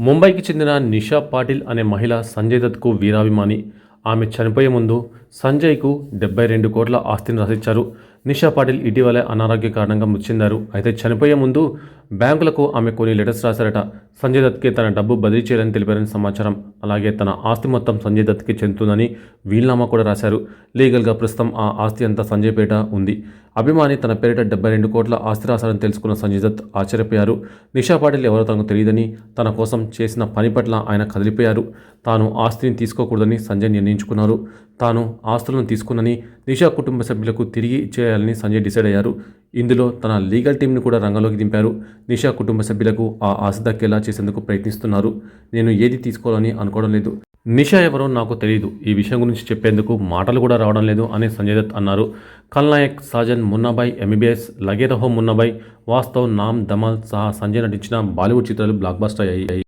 ముంబైకి చెందిన నిషా పాటిల్ అనే మహిళ సంజయ్ దత్కు వీరాభిమాని. ఆమె చనిపోయే ముందు సంజయ్కు 72 కోట్ల ఆస్తిని రాసిచ్చారు. నిషా పాటిల్ ఇటీవలే అనారోగ్య కారణంగా మృతి చెందారు. అయితే చనిపోయే ముందు బ్యాంకులకు ఆమె కొన్ని లెటర్స్ రాశారట. సంజయ్ దత్కి తన డబ్బు బదిలీ చేయాలని తెలిపారని సమాచారం. అలాగే తన ఆస్తి మొత్తం సంజయ్ దత్కి చెందుతుందని వీల్నామా కూడా రాశారు. లీగల్గా ప్రస్తుతం ఆ ఆస్తి అంతా సంజయ్ పేట ఉంది. అభిమాని తన పేరిట 72 కోట్ల ఆస్తి రాశారని తెలుసుకున్న సంజయ్ దత్ ఆశ్చర్యపోయారు. నిషా పాటిల్ ఎవరో తనకు తెలియదని, తన కోసం చేసిన పని పట్ల ఆయన కదిలిపోయారు. తాను ఆస్తిని తీసుకోకూడదని సంజయ్ నిర్ణయించుకున్నారు. తాను ఆస్తులను తీసుకున్నని నిషా కుటుంబ సభ్యులకు తిరిగి ఇచ్చేయాలని సంజయ్ డిసైడ్ అయ్యారు. ఇందులో తన లీగల్ టీంను కూడా రంగంలోకి దింపారు. నిషా కుటుంబ సభ్యులకు ఆ ఆస్తి దక్కేలా చేసేందుకు ప్రయత్నిస్తున్నారు. నేను ఏది తీసుకోవాలని అనుకోవడం లేదు. నిషా ఎవరో నాకు తెలియదు. ఈ విషయం గురించి చెప్పేందుకు మాటలు కూడా రావడం లేదు అని సంజయ్ దత్ అన్నారు. ఖల్నాయక్ సాజన్ మున్నాబాయ్, ఎంబీబీఎస్, లగే రహో మున్నాబాయ్, వాస్తవ్, నామ్, ధమాల్ సహా సంజయ్ నటించిన బాలీవుడ్ చిత్రాలు బ్లాక్ బస్టర్ అయ్యాయి.